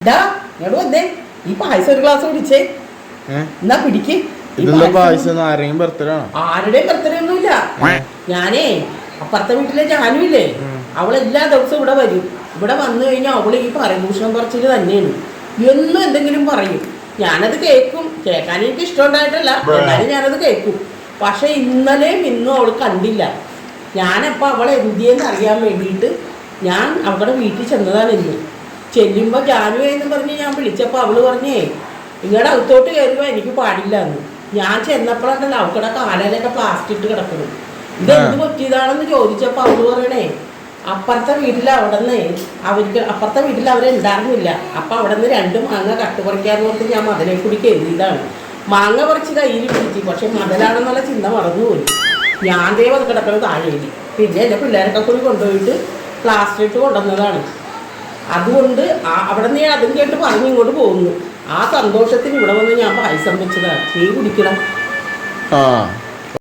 ഇങ്ങോട്ട് വന്നേ, ഈ പായസം ഒരു ഗ്ലാസ് കുടിച്ചേ. എന്നാ പിടിക്ക്. ആരുടെയും ബർത്ത്ഡേ ഒന്നുമില്ല. ഞാനേ അപ്പുറത്തെ വീട്ടിലെ ജാനുവില്ലേ, അവളെല്ലാ ദിവസവും ഇവിടെ വരും. ഇവിടെ വന്നു കഴിഞ്ഞാൽ അവള് ഈ പരദൂഷണം പറച്ചില് തന്നെയാണ്. എന്നും എന്തെങ്കിലും പറയും. ഞാനത് കേൾക്കും. കേൾക്കാൻ എനിക്ക് ഇഷ്ടമുണ്ടായിട്ടല്ല, എന്നാലും ഞാനത് കേൾക്കും. പക്ഷെ ഇന്നലെയും ഇന്നും അവൾ കണ്ടില്ല. ഞാനപ്പോൾ അവളെ എന്തിയെന്ന് അറിയാൻ വേണ്ടിയിട്ട് ഞാൻ അവളുടെ വീട്ടിൽ ചെന്നതാണ് ഇന്ന്. ചെല്ലുമ്പോൾ ജാനു എന്ന് പറഞ്ഞ് ഞാൻ വിളിച്ചപ്പോൾ അവള് പറഞ്ഞേ നിങ്ങളുടെ അകത്തോട്ട് കയറുമ്പോൾ എനിക്ക് പാടില്ല എന്ന്. ഞാൻ ചെന്നപ്പോഴാണല്ലോ അവക്കടെ കാലയിലൊക്കെ പ്ലാസ്റ്റിക് ഇട്ട് കിടക്കുന്നു. ഇതെന്ത് പറ്റിയതാണെന്ന് ചോദിച്ചപ്പോൾ അവള് പറയണേ അപ്പുറത്തെ വീട്ടിൽ അപ്പുറത്തെ വീട്ടിൽ അവരുണ്ടായിരുന്നില്ല. അപ്പം അവിടെ നിന്ന് 2 മാങ്ങ കട്ടുപറിക്കാന്ന് പറഞ്ഞ് ഞാൻ മതിലെ കൂടി കയറിയതാണ്. മാങ്ങ പറിച്ച് കയ്യിൽ പിടിച്ചു, പക്ഷെ മതിലാണെന്നുള്ള ചിന്ത മറന്നുപോയി. ഞാൻ ദൈവം അത് കിടക്കുന്നത് താഴേക്ക്. പിന്നെ എൻ്റെ പിള്ളേരൊക്കെ കൂടി കൊണ്ടുപോയിട്ട് പ്ലാസ്റ്റിക് ഇട്ട് കൊണ്ടുവന്നതാണ്. അതുകൊണ്ട് അവിടെ നിന്ന് ഞാൻ അതും കേട്ട് പറഞ്ഞ് ഇങ്ങോട്ട് പോകുന്നു. ആ സന്തോഷത്തിന് ഇവിടെ വന്ന് ഞാൻ പായസം വെച്ചതാണ്. നീ കുടിക്കണം.